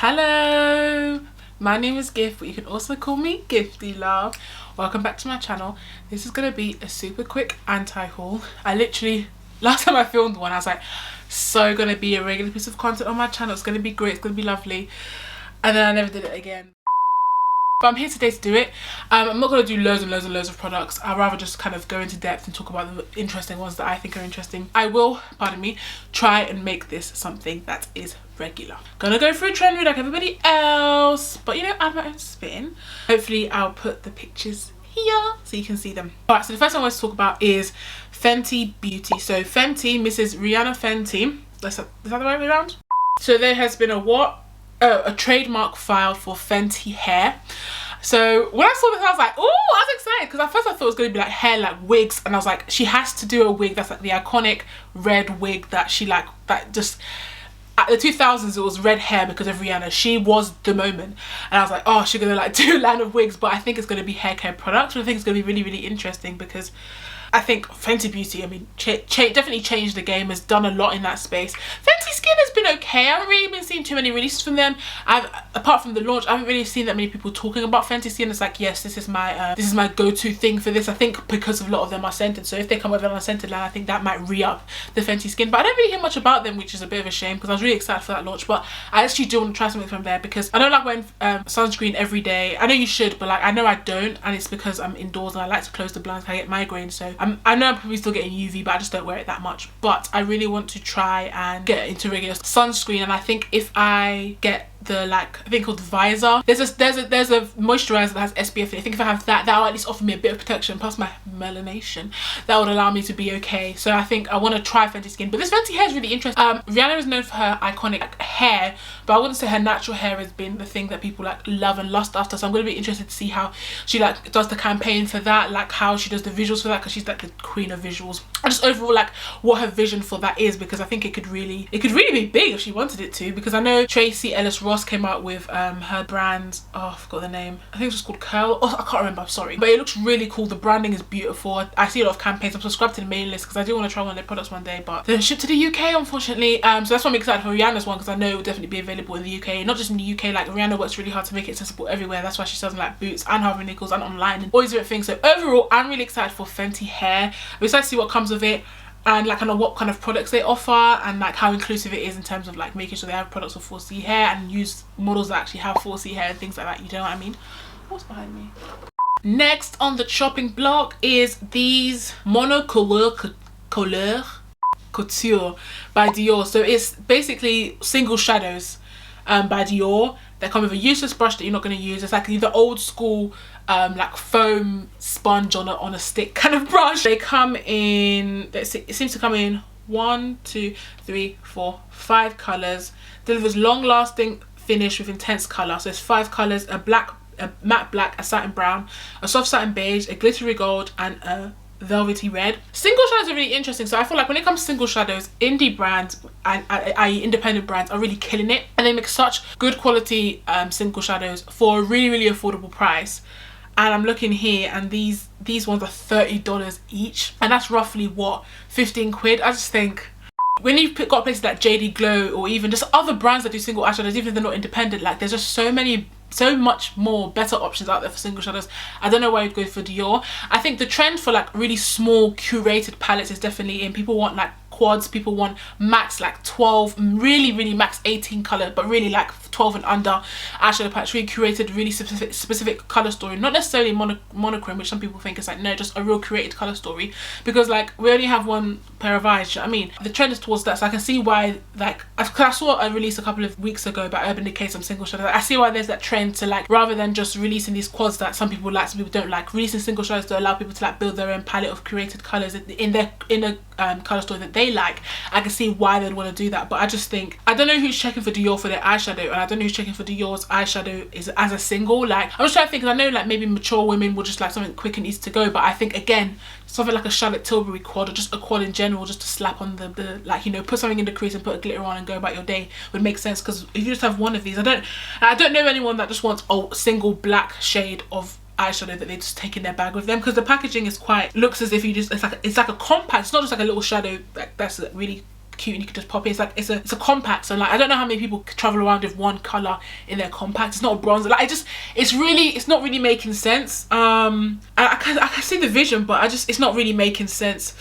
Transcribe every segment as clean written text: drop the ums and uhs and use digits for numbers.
Hello, my name is Gift, but you can also call me Giftee love. Welcome back to my channel. This is gonna be a super quick anti-haul. I literally, last time I filmed one, I was like, so gonna be a regular piece of content on my channel. It's gonna be great, it's gonna be lovely. And then I never did it again. But I'm here today to do it. I'm not going to do loads and loads of products. I'd rather just kind of go into depth and talk about the interesting ones that I think are interesting. I will, pardon me, try and make this something that is regular. Gonna go through a trend read like everybody else, but you know, add my own spin. Hopefully I'll put the pictures here so you can see them. Alright, so the first one I want to talk about is Fenty Beauty. So Fenty, Mrs. Rihanna Fenty. Is that the right way around? So there has been a trademark filed for Fenty hair. So when I saw this, I was like, oh, I was excited because at first I thought it was going to be like hair, like wigs, and I was like, she has to do a wig that's like the iconic red wig that she like, that just at the 2000s it was red hair because of Rihanna. She was the moment, and I was like, oh, she's gonna like do a line of wigs, but I think it's going to be hair care products, and I think it's going to be really, really interesting because I think Fenty Beauty, I mean, definitely changed the game, has done a lot in that space. Fenty Skin has been okay. I haven't really been seeing too many releases from them. Apart from the launch, I haven't really seen that many people talking about Fenty Skin. It's like, yes, this is my go-to thing for this. I think because a lot of them are scented, so if they come with an unscented line, I think that might re-up the Fenty Skin. But I don't really hear much about them, which is a bit of a shame because I was really excited for that launch. But I actually do want to try something from there because I don't like wearing sunscreen every day. I know you should, but like I know I don't, and it's because I'm indoors and I like to close the blinds. I get migraines, so I know I'm probably still getting UV, but I just don't wear it that much. But I really want to try and get into regular sunscreen, and I think if I get the like, I think called the visor, there's a moisturizer that has SPF in it. I think if I have that, that'll at least offer me a bit of protection plus my melanation. That would allow me to be okay. So I think I want to try Fenty Skin, but this Fenty hair is really interesting. Rihanna is known for her iconic like, hair, but I wouldn't say her natural hair has been the thing that people like love and lust after. So I'm going to be interested to see how she like does the campaign for that, like how she does the visuals for that, because she's like the queen of visuals. And just overall like what her vision for that is, because I think it could really be big if she wanted it to, because I know Tracy Ellis Ross came out with her brand, oh I forgot the name, I think it's just called Curl, oh I can't remember, I'm sorry, but it looks really cool. The branding is beautiful. I see a lot of campaigns. I'm subscribed to the mailing list because I do want to try one of their products one day, but they're shipped to the UK unfortunately, so that's why I'm excited for Rihanna's one, because I know it will definitely be available in the UK. Not just in the UK, like Rihanna works really hard to make it accessible everywhere. That's why she sells like Boots and Harvey Nichols and online and all these different things. So overall I'm really excited for Fenty hair. I'm excited to see what comes of it, and like kind of what kind of products they offer, and like how inclusive it is in terms of like making sure they have products with 4C hair and use models that actually have 4C hair and things like that, you know what I mean? What's behind me? Next on the shopping block is these monocolor couture by Dior. So it's basically single shadows by Dior. They come with a useless brush that you're not going to use. It's like the old school like foam sponge on a stick kind of brush. They come in, it seems to come in 1, 2, 3, 4, 5 colors. Delivers long lasting finish with intense color. So it's 5 colors: a matte black, a satin brown, a soft satin beige, a glittery gold, and a velvety red. Single shadows are really interesting. So I feel like when it comes to single shadows, indie brands and i.e. independent brands are really killing it, and they make such good quality single shadows for a really, really affordable price. And I'm looking here, and these ones are $30 each, and that's roughly what, 15 quid. I just think when you've got places like JD Glow or even just other brands that do single eyeshadows, even if they're not independent, like there's just so much more better options out there for single shadows. I don't know why you'd go for Dior. I think the trend for like really small curated palettes is definitely in. People want like quads, people want max like 12, really max 18 color, but really like 12 and under eyeshadow palettes, really curated, really specific color story, not necessarily monochrome, which some people think is like, no, just a real curated color story, because like we only have one pair of eyes, you know what I mean? The trend is towards that, so I can see why, like, I saw a release a couple of weeks ago by Urban Decay, some single shadows. I see why there's that trend to like, rather than just releasing these quads that some people like, some people don't like, releasing single shadows to allow people to like build their own palette of curated colors in a color story that they like. I can see why they'd want to do that, but I just think, I don't know who's checking for Dior for their eyeshadow, and I don't know who's checking for Dior's eyeshadow is as a single. Like, I'm just trying to think, because I know like maybe mature women will just like something quick and easy to go, but I think again something like a Charlotte Tilbury quad, or just a quad in general, just to slap on the like, you know, put something in the crease and put a glitter on and go about your day would make sense. Because if you just have one of these, I don't know anyone that just wants a single black shade of eyeshadow that they just take in their bag with them, because the packaging is quite, looks as if you just, it's like a compact, it's not just like a little shadow that's really cute and you can just pop it. It's like it's a compact, so like I don't know how many people travel around with one color in their compact. It's not a bronzer. Like it's not really making sense. I can see the vision, but it's not really making sense.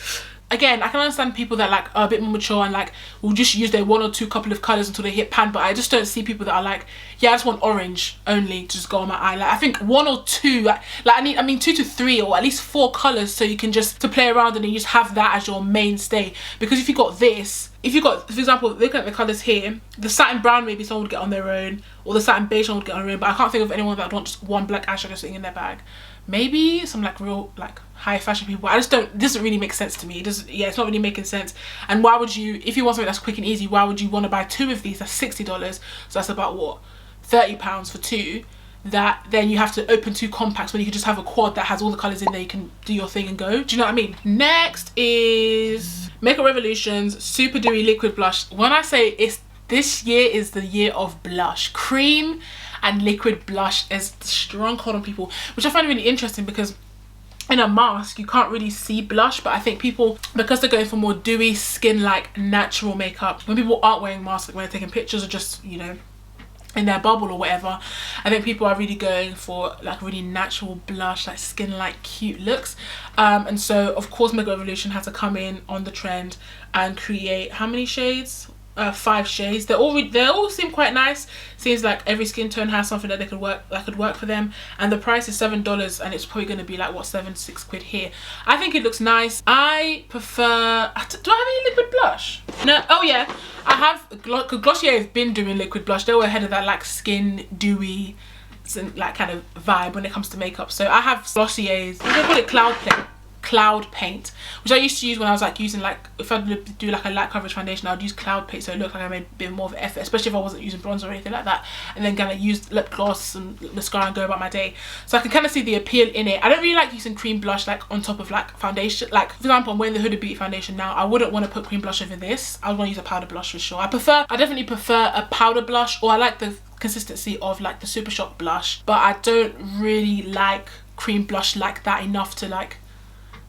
Again, I can understand people that like are a bit more mature and like will just use their one or two couple of colours until they hit pan, but I just don't see people that are like, yeah, I just want orange only to just go on my eye. Like I think one or two, like I mean 2 to 3 or at least 4 colours, so you can just to play around and you just have that as your mainstay. Because if you got this, if you got, for example, look at the colours here, the satin brown maybe someone would get on their own, or the satin beige someone would get on their own, but I can't think of anyone that would want just one black eyeshadow sitting in their bag. Maybe some like real like high fashion people. It doesn't really make sense to me. It's not really making sense. And why would you, if you want something that's quick and easy, why would you want to buy 2 of these? That's $60, so that's about what, £30 for 2. That then you have to open 2 compacts when you can just have a quad that has all the colours in there. You can do your thing and go. Do you know what I mean? Next is Makeup Revolution's Super Dewy Liquid Blush. When I say this year is the year of blush, cream and liquid blush is strong hold on people, which I find really interesting because in a mask you can't really see blush, but I think people, because they're going for more dewy skin like natural makeup, when people aren't wearing masks, like when they're taking pictures or just, you know, in their bubble or whatever, I think people are really going for like really natural blush, like skin like cute looks, and so of course Makeup Revolution had to come in on the trend and create how many shades? 5 shades. They all seem quite nice. Seems like every skin tone has something that could work for them, and the price is $7, and it's probably going to be like what, 7-6 quid here. I think it looks nice. I prefer, do I have any liquid blush? No. Oh yeah, I have. Glossier have been doing liquid blush. They were ahead of that like skin dewy like kind of vibe when it comes to makeup. So I have Glossier's, I call it cloud paint, which I used to use when I was like using, like if I do like a light coverage foundation, I would use cloud paint so it looked like I made a bit more of an effort, especially if I wasn't using bronzer or anything like that, and then kind of use lip gloss and mascara and go about my day. So I can kind of see the appeal in it. I don't really like using cream blush like on top of like foundation. Like for example, I'm wearing the Huda Beauty foundation now. I wouldn't want to put cream blush over this. I would want to use a powder blush for sure. I definitely prefer a powder blush, or I like the consistency of like the Super Shock blush, but I don't really like cream blush like that enough to like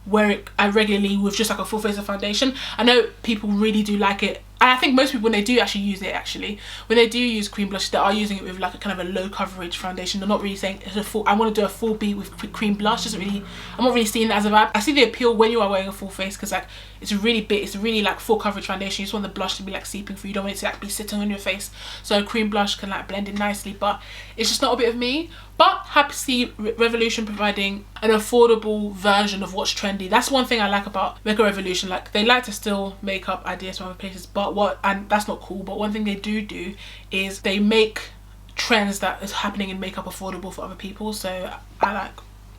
wear it regularly with just like a full face of foundation. I know people really do like it, and I think most people, when they do actually use it, when they do use cream blush, they are using it with like a kind of a low coverage foundation. They're not really saying it's a full, I want to do a full beat with cream blush. I'm not really seeing that as a vibe. I see the appeal when you are wearing a full face, because like it's really big, it's really like full coverage foundation. You just want the blush to be like seeping through. You don't want it to like be sitting on your face, so cream blush can like blend in nicely, but it's just not a bit of me. But happy to see Revolution providing an affordable version of what's trendy. That's one thing I like about Makeup Revolution. Like they like to steal makeup ideas from other places, and that's not cool, but one thing they do is they make trends that is happening in makeup affordable for other people. So I like,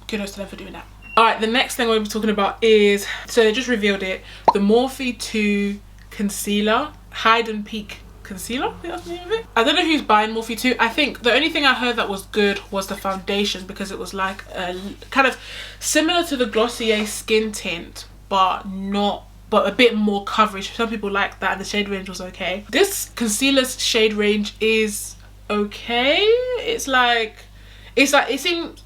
kudos to them for doing that. Alright, the next thing we'll be talking about is, so they just revealed it, the Morphe 2 concealer, Hide and Peak concealer, I think that's the name of it. I don't know who's buying Morphe 2. I think the only thing I heard that was good was the foundation, because it was like a kind of similar to the Glossier skin tint, but a bit more coverage. Some people like that, and the shade range was okay. This concealer's shade range is okay. It seems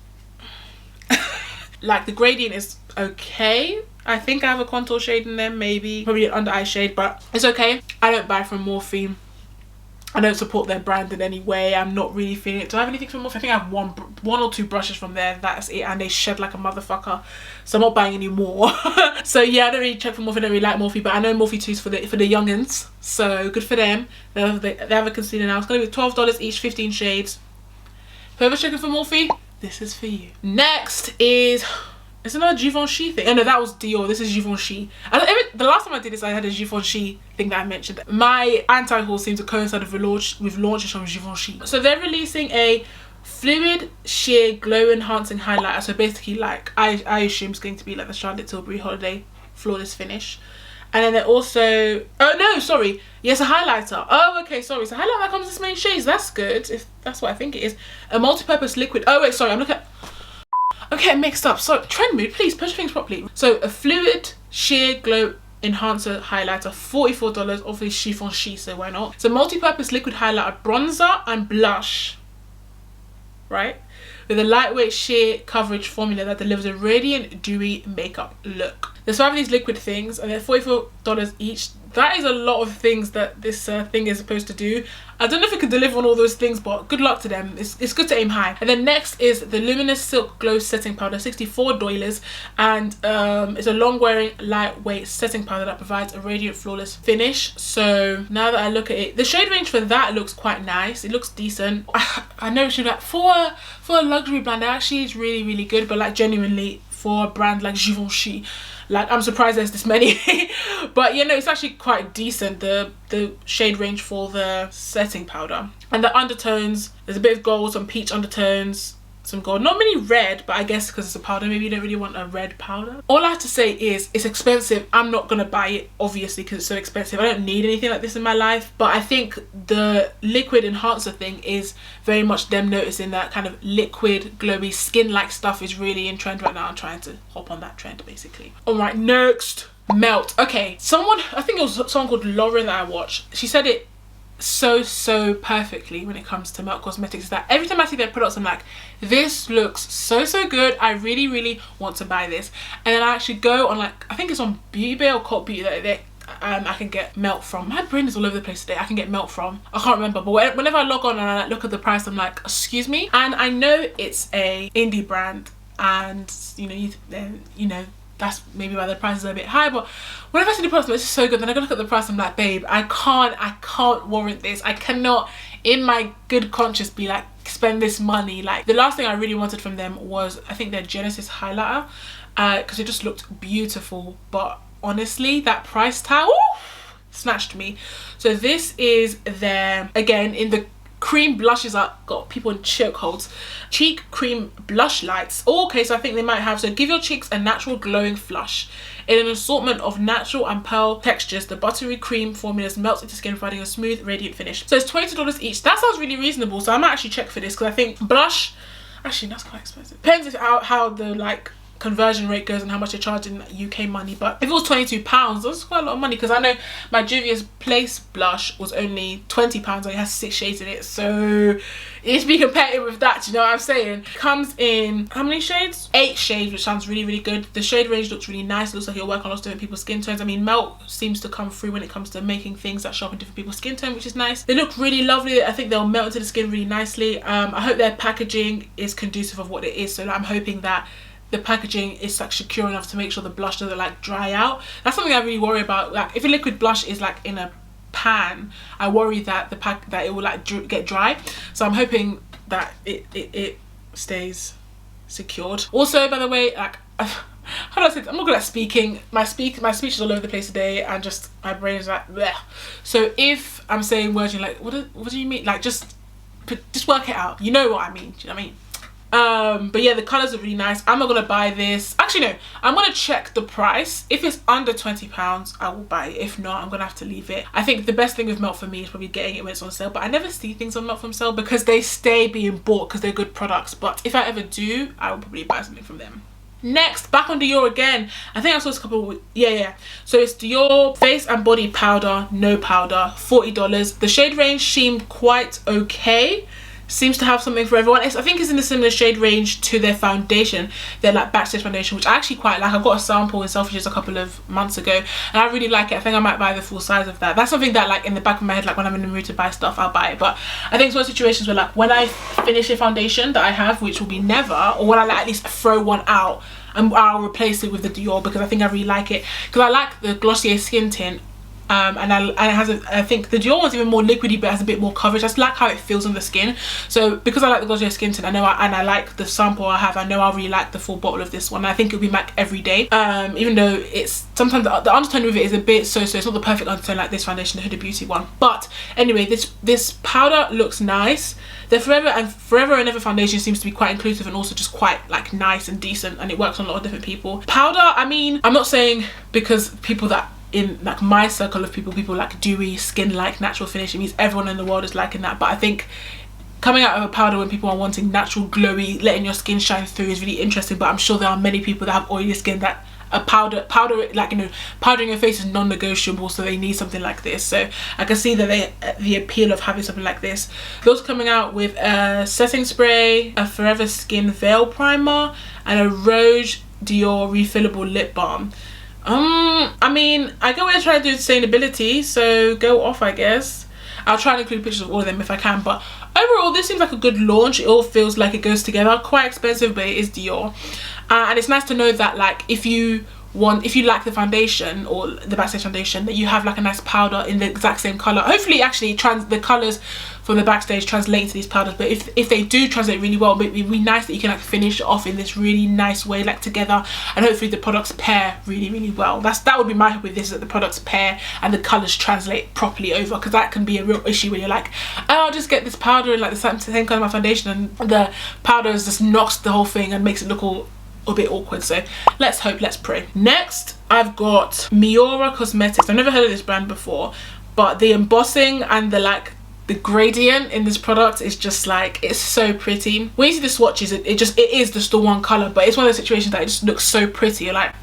like the gradient is okay. I think I have a contour shade in there, maybe probably an under eye shade, but it's okay. I don't buy from Morphe. I don't support their brand in any way. I'm not really feeling it. Do I have anything from Morphe? I think I have one or two brushes from there. That's it, and they shed like a motherfucker, so I'm not buying any more. So yeah, I don't really check for Morphe. I don't really like Morphe, but I know Morphe 2 is for the youngins, so good for them. They have a concealer now. It's gonna be $12 each, 15 shades. Whoever's checking for Morphe, this is for you. Next is another Givenchy thing. Oh no, that was Dior. This is Givenchy. The last time I did this, I had a Givenchy thing that I mentioned. My anti-haul seems to coincide with launches from Givenchy. So they're releasing a fluid sheer glow enhancing highlighter. So basically, like I assume it's going to be like the Charlotte Tilbury Holiday flawless finish. And then they're also, oh no, sorry, yes, a highlighter. Oh, okay, sorry. So highlighter comes in this many shades. That's good, if that's what I think it is. A multi-purpose liquid. Oh wait, sorry, I'm looking at. Okay, mixed up. So trend mood, please push things properly. So a fluid sheer glow enhancer highlighter, $44. Obviously Givenchy, so why not? It's a multi-purpose liquid highlighter, bronzer and blush, right? With a lightweight sheer coverage formula that delivers a radiant dewy makeup look. There's 5 of these liquid things and they're $44 each. That is a lot of things that this thing is supposed to do. I don't know if it could deliver on all those things, but good luck to them. It's good to aim high. And then next is the Luminous Silk Glow Setting Powder, $64, and it's a long wearing lightweight setting powder that provides a radiant flawless finish. So now that I look at it, the shade range for that looks quite nice. It looks decent. I know she like for a luxury brand, it actually is really good, but like genuinely for a brand like Givenchy, like I'm surprised there's this many. But you know, it's actually quite decent, the shade range for the setting powder. And the undertones, there's a bit of gold, some peach undertones, some gold, not many red, but I guess because it's a powder, maybe you don't really want a red powder. All I have to say is it's expensive. I'm not gonna buy it obviously because it's so expensive. I don't need anything like this in my life, but I think the liquid enhancer thing is very much them noticing that kind of liquid glowy skin like stuff is really in trend right now. I'm trying to hop on that trend basically. All right, next, Melt. Okay, I think it was someone called Lauren that I watched, she said it so perfectly when it comes to Meora Cosmetics, is that every time I see their products I'm like, this looks so good, I really want to buy this. And then I actually go on, like, I think it's on Beauty Bay or Cult Beauty that I can get Melt from. My brain is all over the place today. I can get Melt from, I can't remember, but whenever I log on and I look at the price I'm like, excuse me. And I know it's a indie brand and you know that's maybe why the price is a bit high, but whenever I see the product, this is so good, then I go look at the price, I'm like, babe, I can't warrant this. I cannot in my good conscience be like, spend this money. Like, the last thing I really wanted from them was, I think, their Genesis highlighter, because it just looked beautiful, but honestly that price tag snatched me. So this is their, again, in the cream blushes, I got people in chokeholds, cheek cream blush lights. Okay, so I think they might have, so give your cheeks a natural glowing flush. In an assortment of natural and pearl textures, the buttery cream formulas melts into skin, providing a smooth radiant finish. So it's $20 each. That sounds really reasonable, so I might actually check for this, because I think blush, actually that's quite expensive, depends if how the like conversion rate goes and how much they charge in UK money. But if it was £22, that's quite a lot of money, because I know my Juvia's Place blush was only £20 and it has 6 shades in it, so it's be competitive with that, you know what I'm saying. Comes in how many shades? 8 shades, which sounds really good. The shade range looks really nice. It looks like it'll work on lots of different people's skin tones. I mean, Melt seems to come through when it comes to making things that show up in different people's skin tone, which is nice. They look really lovely. I think they'll melt into the skin really nicely. I hope their packaging is conducive of what it is, so I'm hoping that the packaging is like secure enough to make sure the blush doesn't like dry out. That's something I really worry about. Like, if a liquid blush is like in a pan, I worry that that it will like get dry. So I'm hoping that it stays secured. Also, by the way, like, how do I say this? I'm not good at speaking. My speech is all over the place today, and just my brain is like bleh. So if I'm saying words you're like, what do you mean? Like, just work it out. You know what I mean? Do you know what I mean? But yeah, the colors are really nice. I'm not gonna buy this. Actually no, I'm gonna check the price. If it's under £20, I will buy it. If not, I'm gonna have to leave it. I think the best thing with Melt for me is probably getting it when it's on sale, but I never see things on Melt from sale because they stay being bought because they're good products. But if I ever do, I will probably buy something from them. Next, back on Dior again. I think I saw this a couple of, yeah. So it's Dior Face and Body Powder, no powder, $40. The shade range seemed quite okay. Seems to have something for everyone. I think it's in a similar shade range to their foundation, their like backstage foundation, which I actually quite like. I got a sample in Selfridges a couple of months ago and I really like it. I think I might buy the full size of that. That's something that like in the back of my head, like when I'm in the mood to buy stuff, I'll buy it. But I think it's one of those situations where like when I finish a foundation that I have, which will be never, or when I like, at least throw one out, and I'll replace it with the Dior because I think I really like it, because I like the Glossier Skin Tint. And it has I think the Dior one's even more liquidy, but has a bit more coverage. I just like how it feels on the skin. So because I like the Glossier Skin Tint, I like the sample I have, I know I'll really like the full bottle of this one. I think it'll be MAC every day. Even though it's sometimes the undertone with it is a bit so it's not the perfect undertone like this foundation, the Huda Beauty one. But anyway, this powder looks nice. The Forever and Ever foundation seems to be quite inclusive and also just quite like nice and decent, and it works on a lot of different people. Powder, I mean, I'm not saying because people that in like my circle of people like dewy skin like natural finish, it means everyone in the world is liking that, but I think coming out of a powder when people are wanting natural glowy, letting your skin shine through is really interesting. But I'm sure there are many people that have oily skin that a powder like, you know, powdering your face is non-negotiable, so they need something like this. So I can see that the appeal of having something like this. Those coming out with a setting spray, a Forever Skin Veil Primer, and a Rouge Dior refillable lip balm. I mean, I go and try to do sustainability, so go off, I guess. I'll try and include pictures of all of them if I can, but overall this seems like a good launch. It all feels like it goes together. Quite expensive, but it is Dior, and it's nice to know that like if you like the foundation or the backstage foundation, that you have like a nice powder in the exact same color. Hopefully actually the colors from the backstage translate into these powders, but if they do translate really well, it'd be nice that you can like finish it off in this really nice way, like together, and hopefully the products pair really well. That would be my hope with this, that the products pair and the colors translate properly over, because that can be a real issue when you're like, oh, I'll just get this powder in like the same color of my foundation, and the powder just knocks the whole thing and makes it look all a bit awkward. So let's hope, let's pray. Next I've got Meora Cosmetics. I've never heard of this brand before, but the embossing and the gradient in this product is just like, it's so pretty. When you see the swatches, it is just the one color, but it's one of those situations that it just looks so pretty. You're like,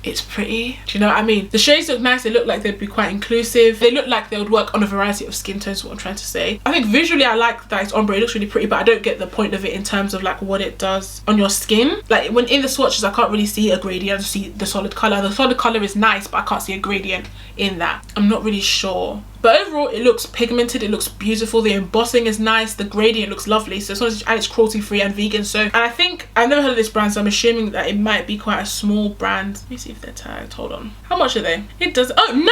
it's pretty. Do you know what I mean? The shades look nice. They look like they'd be quite inclusive. They look like they would work on a variety of skin tones, is what I'm trying to say. I think visually I like that it's ombre. It looks really pretty, but I don't get the point of it in terms of like what it does on your skin. Like when in the swatches, I can't really see a gradient. I just see the solid color. The solid color is nice, but I can't see a gradient in that. I'm not really sure. But overall, it looks pigmented, it looks beautiful, the embossing is nice, the gradient looks lovely. So it's cruelty free and vegan. So, and I think, I've never heard of this brand, so I'm assuming that it might be quite a small brand. Let me see if they're tagged, hold on. How much are they? It does, oh,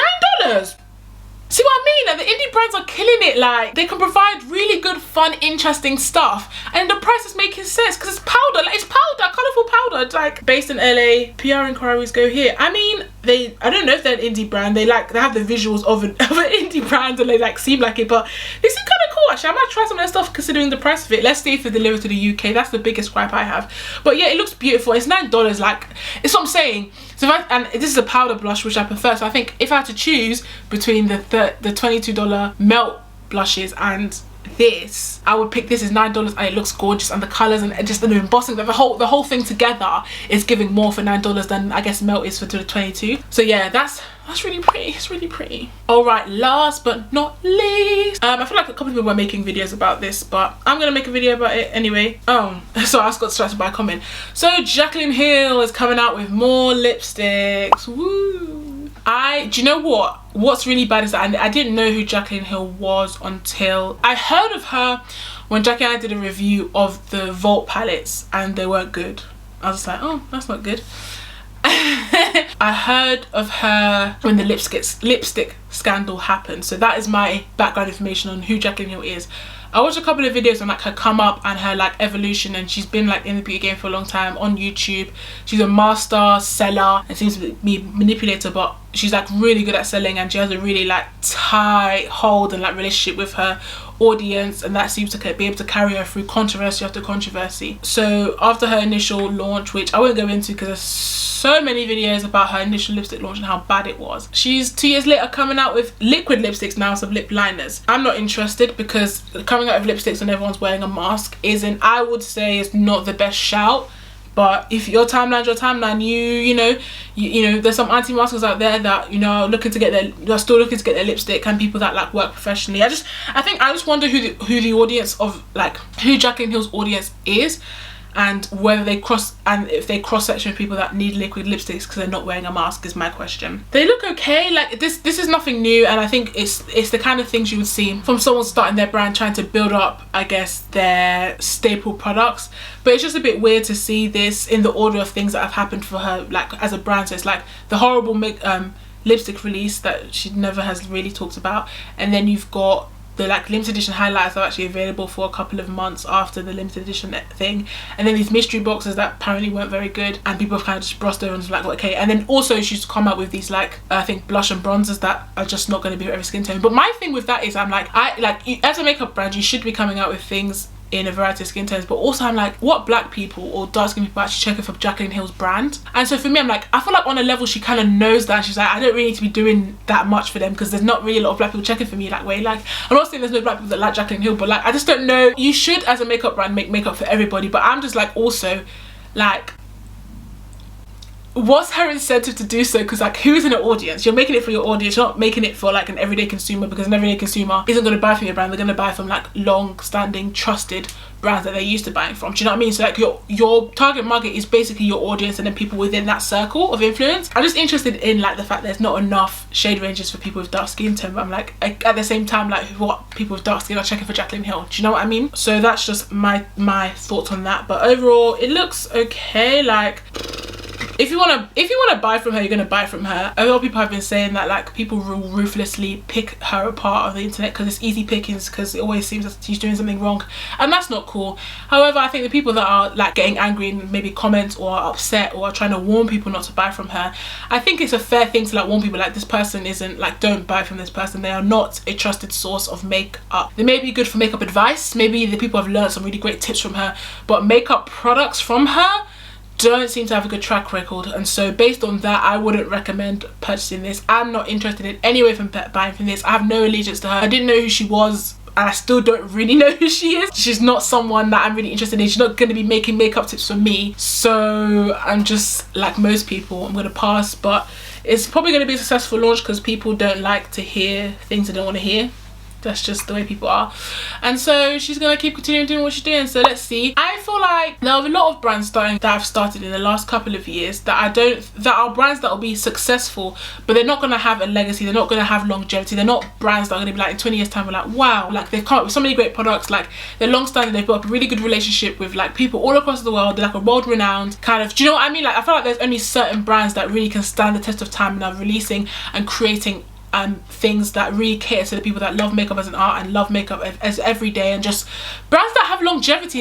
$9! See what I mean? Like, the indie brands are killing it. Like, they can provide really good, fun, interesting stuff, and the price is making sense because it's powder. Like, it's powder, colourful powder. It's like based in LA. PR inquiries go here. I mean, I don't know if they're an indie brand. They have the visuals of an indie brand, and they like seem like it, but they seem kind of cool actually. I might try some of their stuff considering the price of it. Let's see if they deliver to the UK. That's the biggest gripe I have. But yeah, it looks beautiful. It's $9. Like, it's what I'm saying. So and this is a powder blush, which I prefer. So I think if I had to choose between the $22 melt blushes and this, I would pick this. Is $9 and it looks gorgeous, and the colors and just the embossing, the whole thing together is giving more for $9 than I guess melt is for the 22. So yeah, that's really pretty. It's really pretty. All right, last but not least, I feel like a couple of people were making videos about this, but I'm gonna make a video about it anyway. Oh, so I just got distracted by a comment. So Jaclyn Hill is coming out with more lipsticks. Woo! Do you know what's really bad is that I didn't know who Jaclyn Hill was until I heard of her when Jackie and I did a review of the Vault palettes, and they weren't good. I was just like, oh, that's not good. I heard of her when the lipstick scandal happened, so that is my background information on who Jaclyn Hill is. I watched a couple of videos on like her come up and her like evolution, and she's been like in the beauty game for a long time on YouTube. She's a master seller and seems to be a manipulator, but she's like really good at selling, and she has a really like tight hold and like relationship with her audience, and that seems to be able to carry her through controversy after controversy. So after her initial launch, which I won't go into because there's so many videos about her initial lipstick launch and how bad it was, she's 2 years later coming out with liquid lipsticks now, some lip liners. I'm not interested because coming out with lipsticks when everyone's wearing a mask I would say is not the best shout. But if your timeline's your timeline, you know, there's some anti-maskers out there that, you know, are still looking to get their lipstick, and people that like work professionally. I just wonder who the audience of, like, who Jaclyn Hill's audience is, and whether if they cross section people that need liquid lipsticks because they're not wearing a mask is my question. They look okay. Like, this is nothing new, and I think it's the kind of things you would see from someone starting their brand, trying to build up, I guess, their staple products. But it's just a bit weird to see this in the order of things that have happened for her, like, as a brand. So it's like the horrible lipstick release that she never has really talked about, and then you've got the like limited edition highlights are actually available for a couple of months after the limited edition thing, and then these mystery boxes that apparently weren't very good, and people have kind of just brushed over and was like, okay. And then also she's come out with these like I think blush and bronzers that are just not going to be for every skin tone. But my thing with that is I'm like, as a makeup brand, you should be coming out with things in a variety of skin tones, but also I'm like, what black people or dark skin people actually checking for Jaclyn Hill's brand? And so for me, I'm like, I feel like on a level she kind of knows that, and she's like, I don't really need to be doing that much for them because there's not really a lot of black people checking for me that way. Like, I'm not saying there's no black people that like Jaclyn Hill, but like, I just don't know. You should, as a makeup brand, make makeup for everybody, but I'm just like, also like, what's her incentive to do so? Because like, who is in the audience? You're making it for your audience, you're not making it for like an everyday consumer, because an everyday consumer isn't going to buy from your brand. They're going to buy from like long-standing trusted brands that they're used to buying from. Do you know what I mean? So like your target market is basically your audience and then people within that circle of influence. I'm just interested in like the fact there's not enough shade ranges for people with dark skin tone, but I'm like, at the same time, like, what people with dark skin are checking for Jaclyn Hill? Do you know what I mean? So that's just my thoughts on that. But overall, it looks okay. Like, if you wanna buy from her, you're gonna buy from her. A lot of people have been saying that like people will ruthlessly pick her apart on the internet because it's easy pickings, because it always seems that she's doing something wrong, and that's not cool. However, I think the people that are like getting angry and maybe comment or are upset or are trying to warn people not to buy from her, I think it's a fair thing to like warn people like, this person isn't like, don't buy from this person. They are not a trusted source of makeup. They may be good for makeup advice, maybe the people have learned some really great tips from her, but makeup products from her don't seem to have a good track record, and so based on that, I wouldn't recommend purchasing this. I'm not interested in any way from buying from this. I have no allegiance to her. I didn't know who she was, and I still don't really know who she is. She's not someone that I'm really interested in. She's not going to be making makeup tips for me, so I'm just like most people, I'm going to pass. But it's probably going to be a successful launch because people don't like to hear things they don't want to hear. That's just the way people are, and so she's gonna keep continuing doing what she's doing. So let's see. I feel like there are a lot of brands that have started in the last couple of years that are brands that will be successful, but they're not gonna have a legacy. They're not gonna have longevity. They're not brands that are gonna be like in 20 years time we're like, wow, like they've come up with so many great products. Like, they're long standing. They've built up a really good relationship with like people all across the world. They're like a world renowned kind of, do you know what I mean? Like, I feel like there's only certain brands that really can stand the test of time and are releasing and creating things that really cater to the people that love makeup as an art and love makeup as every day, and just brands that have longevity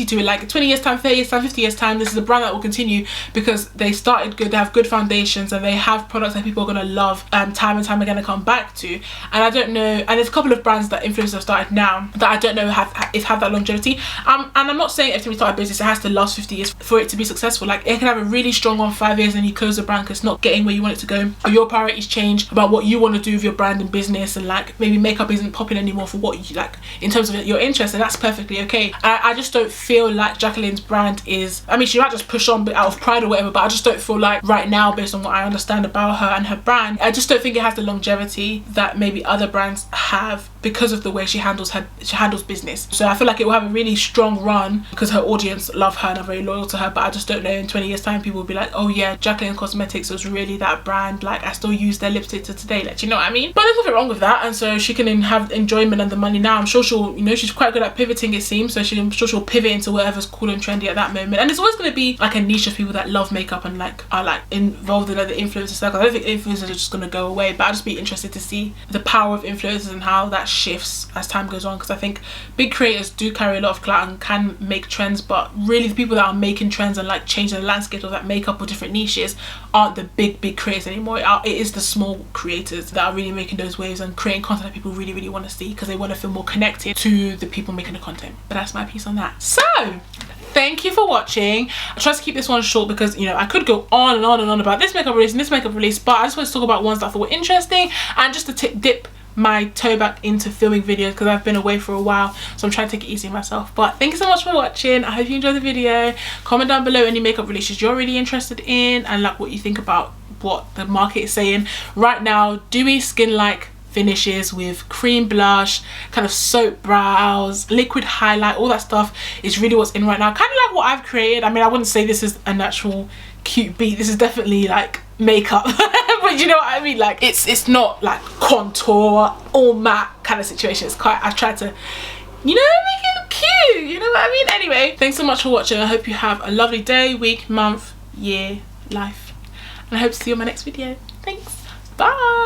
to it. Like 20 years time, 30 years time, 50 years time, this is a brand that will continue because they started good, they have good foundations, and they have products that people are going to love time and time again and come back to. And I don't know, and there's a couple of brands that influencers have started now that I don't know have that longevity, and I'm not saying every time you start a business it has to last 50 years for it to be successful. Like, it can have a really strong one 5 years and you close the brand because it's not getting where you want it to go, or your priorities change about what you want to do with your brand and business, and like maybe makeup isn't popping anymore for what you like in terms of your interest, and that's perfectly okay. I just don't feel like Jaclyn's brand is, I mean, she might just push on but out of pride or whatever, but I just don't feel like right now, based on what I understand about her and her brand, I just don't think it has the longevity that maybe other brands have because of the way she handles business. So I feel like it will have a really strong run because her audience love her and are very loyal to her, but I just don't know, in 20 years time people will be like, oh yeah, Jaclyn Cosmetics was really that brand, like I still use their lipstick to today, like, you know what I mean? But there's nothing wrong with that, and so she can have enjoyment and the money now. I'm sure she'll, you know, she's quite good at pivoting, it seems, so I'm sure she'll pivot into whatever's cool and trendy at that moment. And there's always going to be like a niche of people that love makeup and like are like involved in the influencer circle. I don't think influencers are just going to go away, but I'll just be interested to see the power of influencers and how that shifts as time goes on, because I think big creators do carry a lot of clout and can make trends, but really the people that are making trends and like changing the landscape of that makeup or different niches aren't the big creators anymore. It is the small creators that are really making those waves and creating content that people really want to see because they want to feel more connected to the people making the content. But that's my piece on that. So thank you for watching. I try to keep this one short because, you know, I could go on and on and on about this makeup release and this makeup release, but I just want to talk about ones that I thought were interesting and just to dip my toe back into filming videos because I've been away for a while, so I'm trying to take it easy myself. But thank you so much for watching. I hope you enjoyed the video. Comment down below any makeup releases you're really interested in and like what you think about what the market is saying right now. Dewy skin like finishes with cream blush, kind of soap brows, liquid highlight, all that stuff is really what's in right now, kind of like what I've created. I mean, I wouldn't say this is a natural cute beat, this is definitely like makeup but you know what I mean, like it's not like contour all matte kind of situation. It's quite, I've tried to, you know, make it cute, you know what I mean? Anyway, thanks so much for watching. I hope you have a lovely day, week, month, year, life, and I hope to see you in my next video. Thanks, bye.